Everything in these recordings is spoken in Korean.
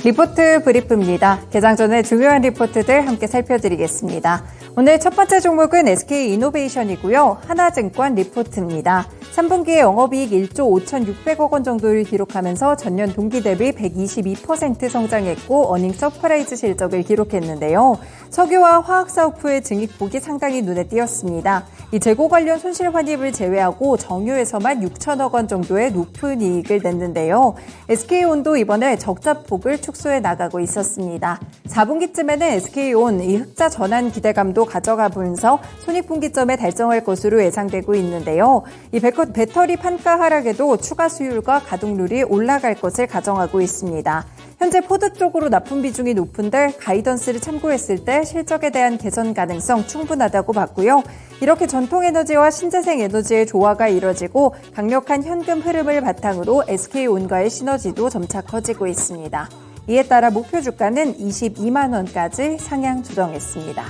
리포트 브리프입니다. 개장 전에 중요한 리포트들 함께 살펴드리겠습니다. 오늘 첫 번째 종목은 SK이노베이션이고요. 하나증권 리포트입니다. 3분기에 영업이익 1조 5,600억 원 정도를 기록하면서 전년 동기 대비 122% 성장했고 어닝 서프라이즈 실적을 기록했는데요. 석유와 화학사업부의 증익폭이 상당히 눈에 띄었습니다. 이 재고 관련 손실 환입을 제외하고 정유에서만 6천억 원 정도의 높은 이익을 냈는데요. SK온도 이번에 적자폭을 축소해 나가고 있었습니다. 4분기쯤에는 SK온 이 흑자 전환 기대감도 가져가 보면서 손익분기점에 달성할 것으로 예상되고 있는데요. 이 배터리 판가 하락에도 추가 수율과 가동률이 올라갈 것을 가정하고 있습니다. 현재 포드 쪽으로 납품 비중이 높은데 가이던스를 참고했을 때 실적에 대한 개선 가능성 충분하다고 봤고요. 이렇게 전통에너지와 신재생 에너지의 조화가 이뤄지고 강력한 현금 흐름을 바탕으로 SK온과의 시너지도 점차 커지고 있습니다. 이에 따라 목표 주가는 22만 원까지 상향 조정했습니다.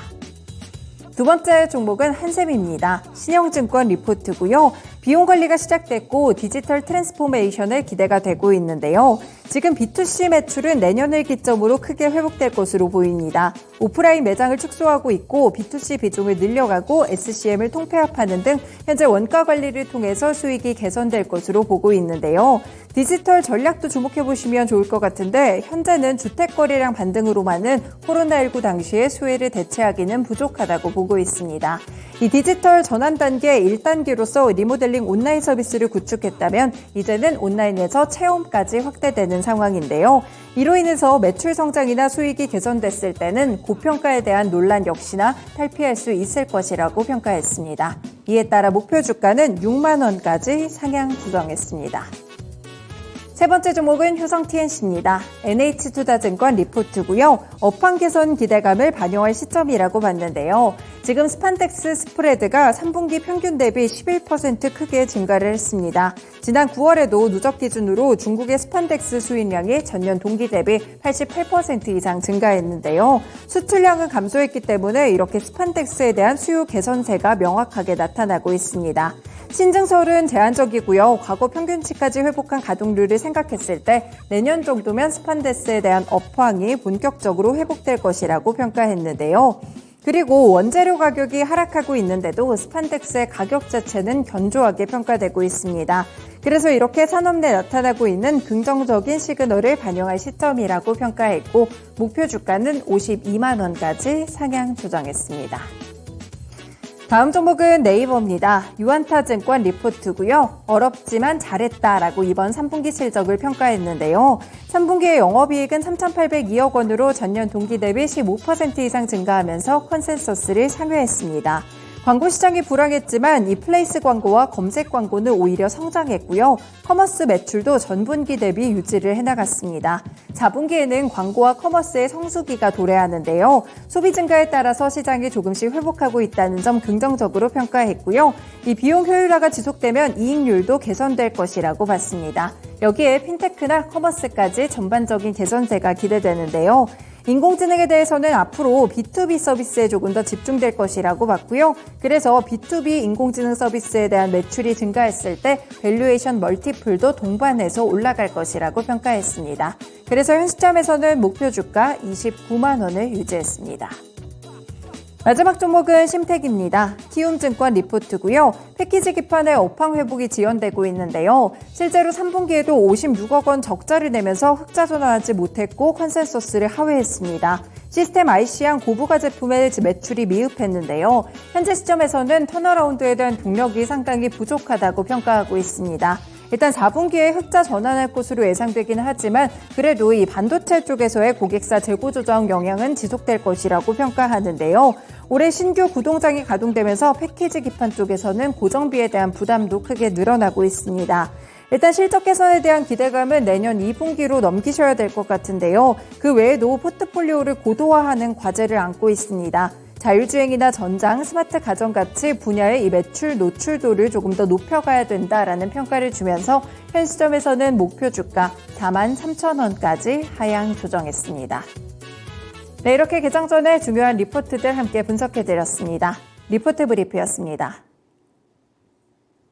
두 번째 종목은 한샘입니다. 신영증권 리포트고요. 비용 관리가 시작됐고 디지털 트랜스포메이션에 기대가 되고 있는데요. 지금 B2C 매출은 내년을 기점으로 크게 회복될 것으로 보입니다. 오프라인 매장을 축소하고 있고 B2C 비중을 늘려가고 SCM을 통폐합하는 등 현재 원가 관리를 통해서 수익이 개선될 것으로 보고 있는데요. 디지털 전략도 주목해보시면 좋을 것 같은데 현재는 주택거래량 반등으로만은 코로나19 당시의 수혜를 대체하기는 부족하다고 보고 있습니다. 이 디지털 전환 단계 1단계로서 리모델링 온라인 서비스를 구축했다면 이제는 온라인에서 체험까지 확대되는 상황인데요. 이로 인해서 매출 성장이나 수익이 개선됐을 때는 고평가에 대한 논란 역시나 탈피할 수 있을 것이라고 평가했습니다. 이에 따라 목표 주가는 6만 원까지 상향 조정했습니다. 세 번째 종목은 효성TNC입니다. NH투자증권 리포트고요. 업황 개선 기대감을 반영할 시점이라고 봤는데요. 지금 스판덱스 스프레드가 3분기 평균 대비 11% 크게 증가를 했습니다. 지난 9월에도 누적 기준으로 중국의 스판덱스 수입량이 전년 동기 대비 88% 이상 증가했는데요. 수출량은 감소했기 때문에 이렇게 스판덱스에 대한 수요 개선세가 명확하게 나타나고 있습니다. 신증설은 제한적이고요. 과거 평균치까지 회복한 가동률을 생각했을 때 내년 정도면 스판덱스에 대한 업황이 본격적으로 회복될 것이라고 평가했는데요. 그리고 원재료 가격이 하락하고 있는데도 스판덱스의 가격 자체는 견조하게 평가되고 있습니다. 그래서 이렇게 산업 내 나타나고 있는 긍정적인 시그널을 반영할 시점이라고 평가했고 목표 주가는 52만 원까지 상향 조정했습니다. 다음 종목은 네이버입니다. 유안타증권 리포트고요. 어렵지만 잘했다라고 이번 3분기 실적을 평가했는데요. 3분기의 영업이익은 3,802억 원으로 전년 동기 대비 15% 이상 증가하면서 컨센서스를 상회했습니다. 광고 시장이 불황했지만 이 플레이스 광고와 검색 광고는 오히려 성장했고요. 커머스 매출도 전분기 대비 유지를 해나갔습니다. 4분기에는 광고와 커머스의 성수기가 도래하는데요. 소비 증가에 따라서 시장이 조금씩 회복하고 있다는 점 긍정적으로 평가했고요. 이 비용 효율화가 지속되면 이익률도 개선될 것이라고 봤습니다. 여기에 핀테크나 커머스까지 전반적인 개선세가 기대되는데요. 인공지능에 대해서는 앞으로 B2B 서비스에 조금 더 집중될 것이라고 봤고요. 그래서 B2B 인공지능 서비스에 대한 매출이 증가했을 때 밸류에이션 멀티플도 동반해서 올라갈 것이라고 평가했습니다. 그래서 현 시점에서는 목표 주가 29만 원을 유지했습니다. 마지막 종목은 심택입니다. 키움증권 리포트고요. 패키지 기판의 업황 회복이 지연되고 있는데요. 실제로 3분기에도 56억 원 적자를 내면서 흑자 전환하지 못했고 컨센서스를 하회했습니다. 시스템 IC양 고부가 제품의 매출이 미흡했는데요. 현재 시점에서는 턴어라운드에 대한 동력이 상당히 부족하다고 평가하고 있습니다. 일단 4분기에 흑자 전환할 것으로 예상되기는 하지만 그래도 이 반도체 쪽에서의 고객사 재고 조정 영향은 지속될 것이라고 평가하는데요. 올해 신규 구동장이 가동되면서 패키지 기판 쪽에서는 고정비에 대한 부담도 크게 늘어나고 있습니다. 일단 실적 개선에 대한 기대감은 내년 2분기로 넘기셔야 될 것 같은데요. 그 외에도 포트폴리오를 고도화하는 과제를 안고 있습니다. 자율주행이나 전장, 스마트 가전같이 분야의 이 매출 노출도를 조금 더 높여가야 된다라는 평가를 주면서 현 시점에서는 목표 주가 43,000원까지 하향 조정했습니다. 네, 이렇게 개장 전에 중요한 리포트들 함께 분석해드렸습니다. 리포트 브리프였습니다.